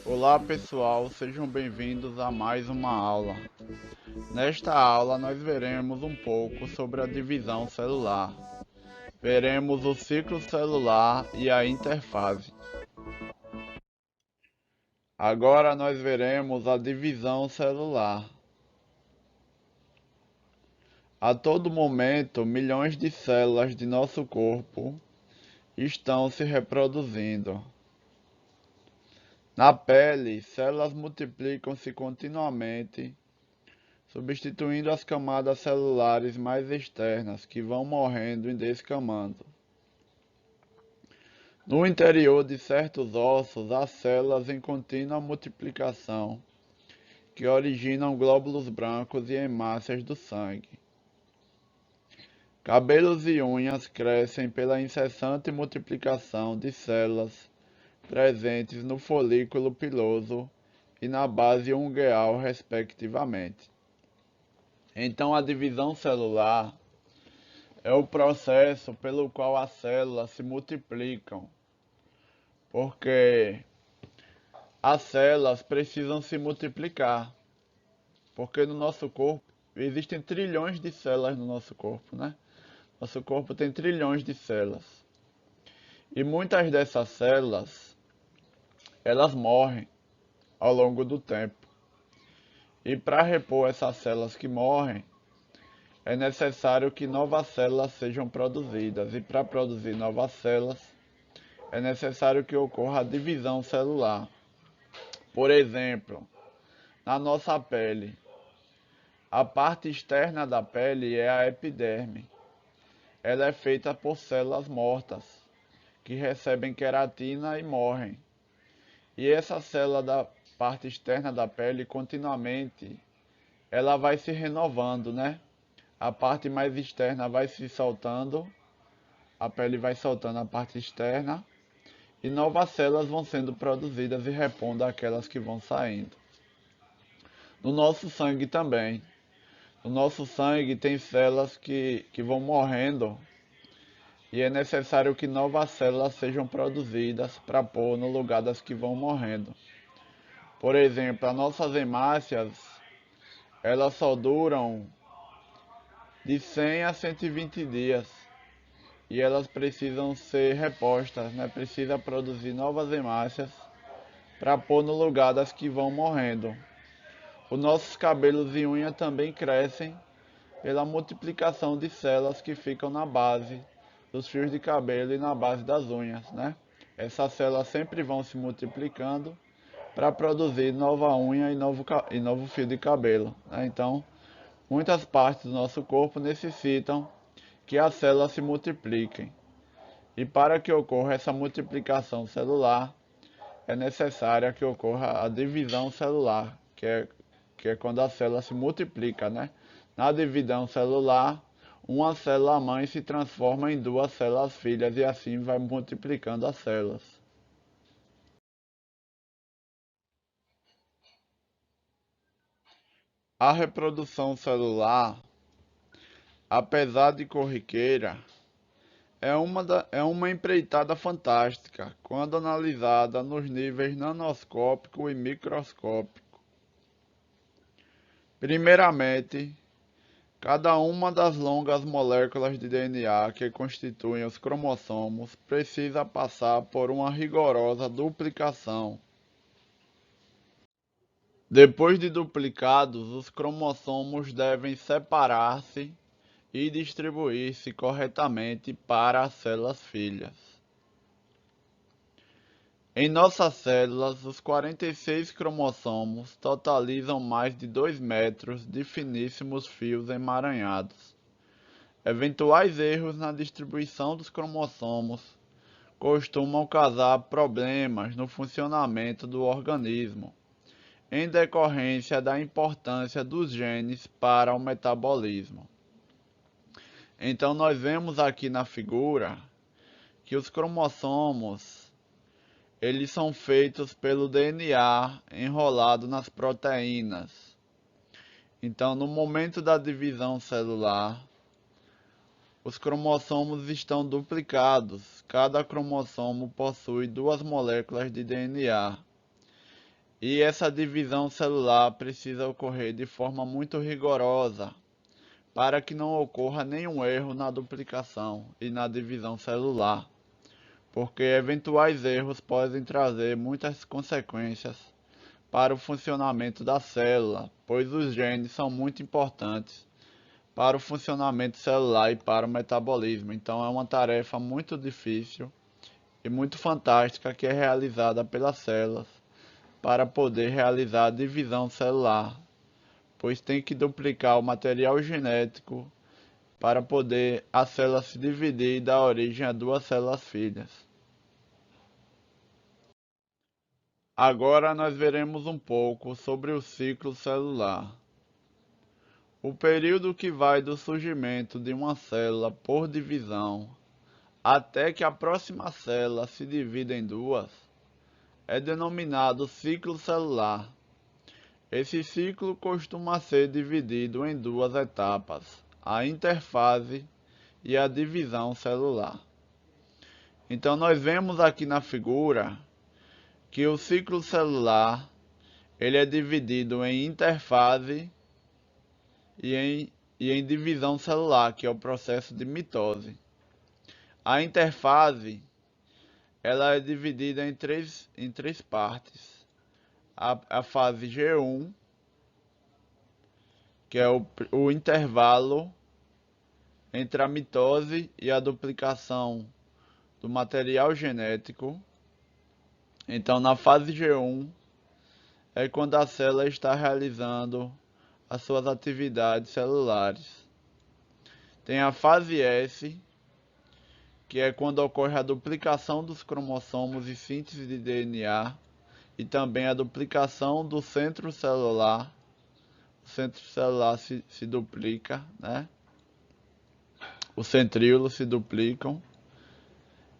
Olá pessoal, sejam bem-vindos a mais uma aula. Nesta aula nós veremos um pouco sobre a divisão celular. Veremos o ciclo celular e a interfase. Agora nós veremos a divisão celular. A todo momento, milhões de células de nosso corpo estão se reproduzindo. Na pele, células multiplicam-se continuamente, substituindo as camadas celulares mais externas, que vão morrendo e descamando. No interior de certos ossos, há células em contínua multiplicação, que originam glóbulos brancos e hemácias do sangue. Cabelos e unhas crescem pela incessante multiplicação de células presentes no folículo piloso e na base ungueal, respectivamente. Então, a divisão celular é o processo pelo qual as células se multiplicam, porque as células precisam se multiplicar, porque no nosso corpo existem trilhões de células no nosso corpo, né? Nosso corpo tem trilhões de células. E muitas dessas células, elas morrem ao longo do tempo. E para repor essas células que morrem, é necessário que novas células sejam produzidas. E para produzir novas células, é necessário que ocorra a divisão celular. Por exemplo, na nossa pele, a parte externa da pele é a epiderme. Ela é feita por células mortas, que recebem queratina e morrem. E essa célula da parte externa da pele, continuamente, ela vai se renovando, né? A parte mais externa vai se soltando, a pele vai soltando a parte externa, e novas células vão sendo produzidas e repondo aquelas que vão saindo. No nosso sangue também. No nosso sangue tem células que vão morrendo e é necessário que novas células sejam produzidas para pôr no lugar das que vão morrendo. Por exemplo, as nossas hemácias, elas só duram de 100 a 120 dias e elas precisam ser repostas, né? Precisa produzir novas hemácias para pôr no lugar das que vão morrendo. Os nossos cabelos e unhas também crescem pela multiplicação de células que ficam na base dos fios de cabelo e na base das unhas, né? Essas células sempre vão se multiplicando para produzir nova unha e novo fio de cabelo, né? Então, muitas partes do nosso corpo necessitam que as células se multipliquem. E para que ocorra essa multiplicação celular, é necessária que ocorra a divisão celular, que é quando a célula se multiplica, né? Na divisão celular, uma célula mãe se transforma em duas células filhas e assim vai multiplicando as células. A reprodução celular, apesar de corriqueira, é uma empreitada fantástica quando analisada nos níveis nanoscópico e microscópico. Primeiramente, cada uma das longas moléculas de DNA que constituem os cromossomos precisa passar por uma rigorosa duplicação. Depois de duplicados, os cromossomos devem separar-se e distribuir-se corretamente para as células filhas. Em nossas células, os 46 cromossomos totalizam mais de 2 metros de finíssimos fios emaranhados. Eventuais erros na distribuição dos cromossomos costumam causar problemas no funcionamento do organismo, em decorrência da importância dos genes para o metabolismo. Então, nós vemos aqui na figura que os cromossomos eles são feitos pelo DNA enrolado nas proteínas. Então, no momento da divisão celular, os cromossomos estão duplicados. Cada cromossomo possui duas moléculas de DNA. E essa divisão celular precisa ocorrer de forma muito rigorosa para que não ocorra nenhum erro na duplicação e na divisão celular, porque eventuais erros podem trazer muitas consequências para o funcionamento da célula, pois os genes são muito importantes para o funcionamento celular e para o metabolismo. Então é uma tarefa muito difícil e muito fantástica que é realizada pelas células para poder realizar a divisão celular, pois tem que duplicar o material genético para poder a célula se dividir e dar origem a duas células filhas. Agora nós veremos um pouco sobre o ciclo celular. O período que vai do surgimento de uma célula por divisão até que a próxima célula se divida em duas é denominado ciclo celular. Esse ciclo costuma ser dividido em duas etapas, a interfase e a divisão celular. Então nós vemos aqui na figura que o ciclo celular ele é dividido em interfase e em divisão celular, que é o processo de mitose. A interfase ela é dividida em três partes. A fase G1, que é o intervalo entre a mitose e a duplicação do material genético. Então, na fase G1 é quando a célula está realizando as suas atividades celulares. Tem a fase S, que é quando ocorre a duplicação dos cromossomos e síntese de DNA, e também a duplicação do centro celular. O centro celular se duplica, né? Os centríolos se duplicam.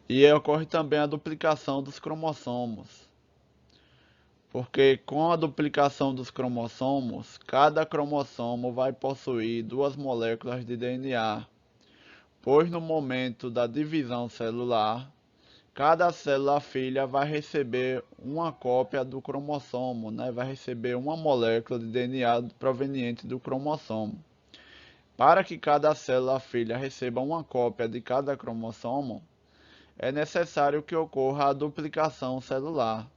E ocorre também a duplicação dos cromossomos. Porque com a duplicação dos cromossomos, cada cromossomo vai possuir duas moléculas de DNA, pois no momento da divisão celular, cada célula filha vai receber uma cópia do cromossomo, né? Vai receber uma molécula de DNA proveniente do cromossomo. Para que cada célula filha receba uma cópia de cada cromossomo, é necessário que ocorra a duplicação celular,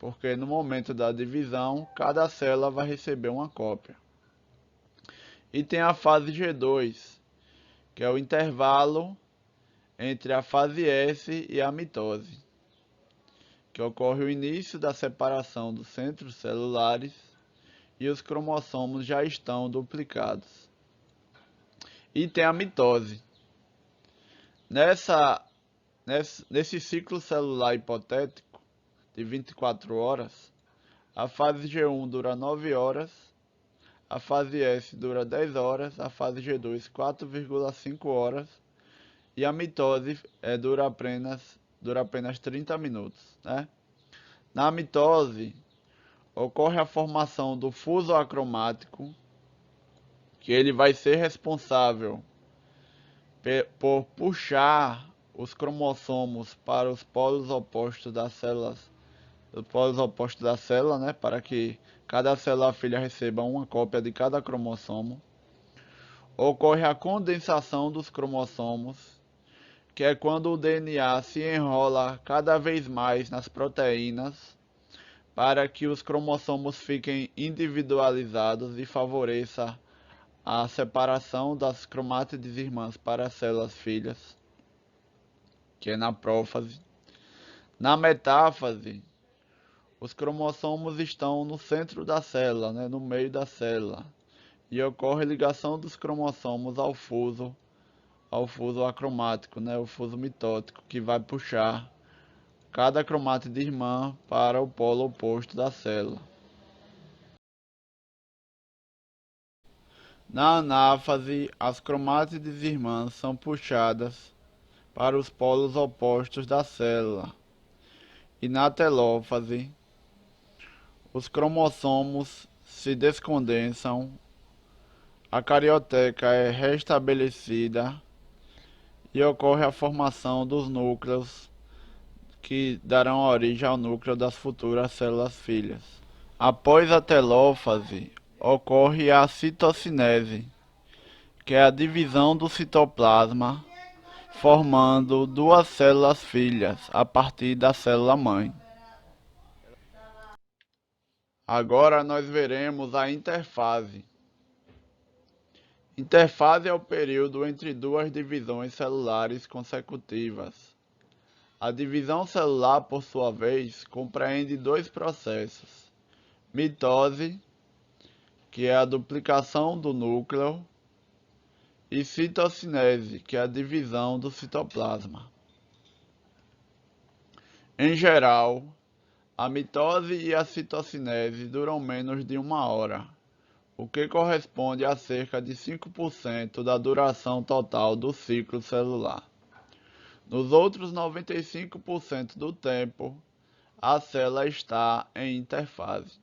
porque no momento da divisão, cada célula vai receber uma cópia. E tem a fase G2, que é o intervalo entre a fase S e a mitose, que ocorre o início da separação dos centros celulares e os cromossomos já estão duplicados. E tem a mitose. Nesse ciclo celular hipotético de 24 horas, a fase G1 dura 9 horas, a fase S dura 10 horas, a fase G2 4,5 horas e a mitose dura apenas 30 minutos, né? Na mitose, ocorre a formação do fuso acromático, que ele vai ser responsável por puxar os cromossomos para os polos opostos das células, né, para que cada célula filha receba uma cópia de cada cromossomo. Ocorre a condensação dos cromossomos, que é quando o DNA se enrola cada vez mais nas proteínas, para que os cromossomos fiquem individualizados e favoreça a separação das cromátides irmãs para as células filhas, que é na prófase. Na metáfase, os cromossomos estão no centro da célula, né, no meio da célula, e ocorre ligação dos cromossomos ao fuso acromático, né, o fuso mitótico, que vai puxar cada cromátide irmã para o polo oposto da célula. Na anáfase, as cromátides irmãs são puxadas para os polos opostos da célula. E na telófase, os cromossomos se descondensam, a carioteca é restabelecida e ocorre a formação dos núcleos que darão origem ao núcleo das futuras células filhas. Após a telófase, ocorre a citocinese, que é a divisão do citoplasma, formando duas células filhas a partir da célula mãe. Agora nós veremos a interfase. Interfase é o período entre duas divisões celulares consecutivas. A divisão celular, por sua vez, compreende dois processos: mitose, que é a duplicação do núcleo, e citocinese, que é a divisão do citoplasma. Em geral, a mitose e a citocinese duram menos de 1 hora, o que corresponde a cerca de 5% da duração total do ciclo celular. Nos outros 95% do tempo, a célula está em interfase.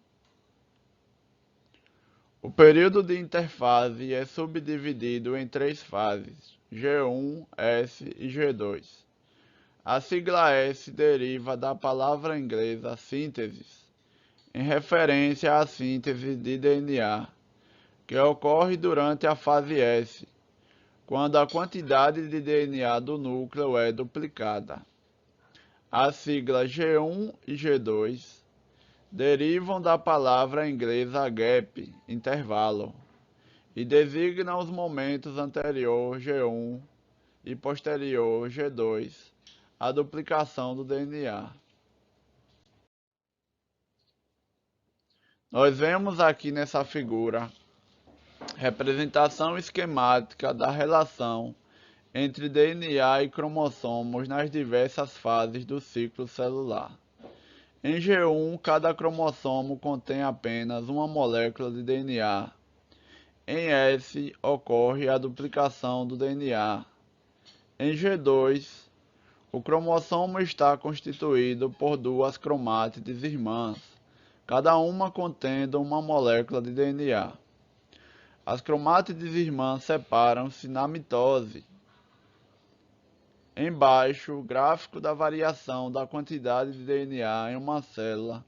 O período de interfase é subdividido em três fases: G1, S e G2. A sigla S deriva da palavra inglesa síntese, em referência à síntese de DNA, que ocorre durante a fase S, quando a quantidade de DNA do núcleo é duplicada. As siglas G1 e G2 derivam da palavra inglesa gap, intervalo, e designam os momentos anterior G1 e posterior G2 à duplicação do DNA. Nós vemos aqui nessa figura representação esquemática da relação entre DNA e cromossomos nas diversas fases do ciclo celular. Em G1, cada cromossomo contém apenas uma molécula de DNA. Em S, ocorre a duplicação do DNA. Em G2, o cromossomo está constituído por duas cromátides irmãs, cada uma contendo uma molécula de DNA. As cromátides irmãs separam-se na mitose. Embaixo, gráfico da variação da quantidade de DNA em uma célula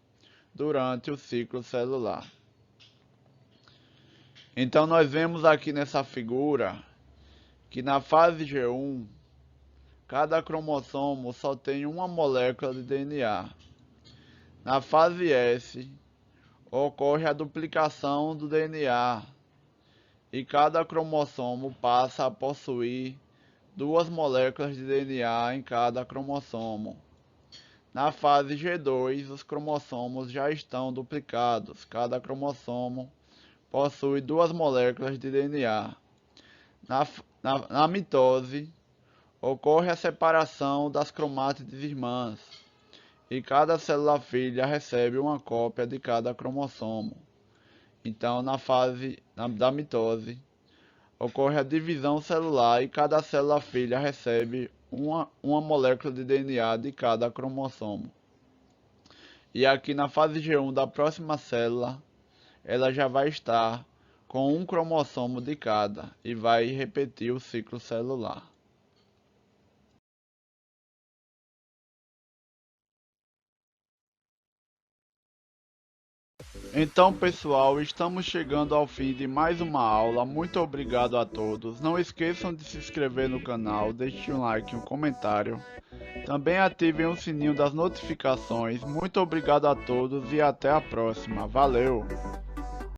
durante o ciclo celular. Então nós vemos aqui nessa figura que na fase G1, cada cromossomo só tem uma molécula de DNA. Na fase S, ocorre a duplicação do DNA e cada cromossomo passa a possuir duas moléculas de DNA em cada cromossomo. Na fase G2, os cromossomos já estão duplicados. Cada cromossomo possui duas moléculas de DNA. Na mitose, ocorre a separação das cromátides irmãs e cada célula filha recebe uma cópia de cada cromossomo. Então, na fase da mitose, ocorre a divisão celular e cada célula filha recebe uma molécula de DNA de cada cromossomo. E aqui na fase G1 da próxima célula, ela já vai estar com um cromossomo de cada e vai repetir o ciclo celular. Então, pessoal, estamos chegando ao fim de mais uma aula. Muito obrigado a todos. Não esqueçam de se inscrever no canal, deixem um like e um comentário. Também ativem o sininho das notificações. Muito obrigado a todos e até a próxima. Valeu!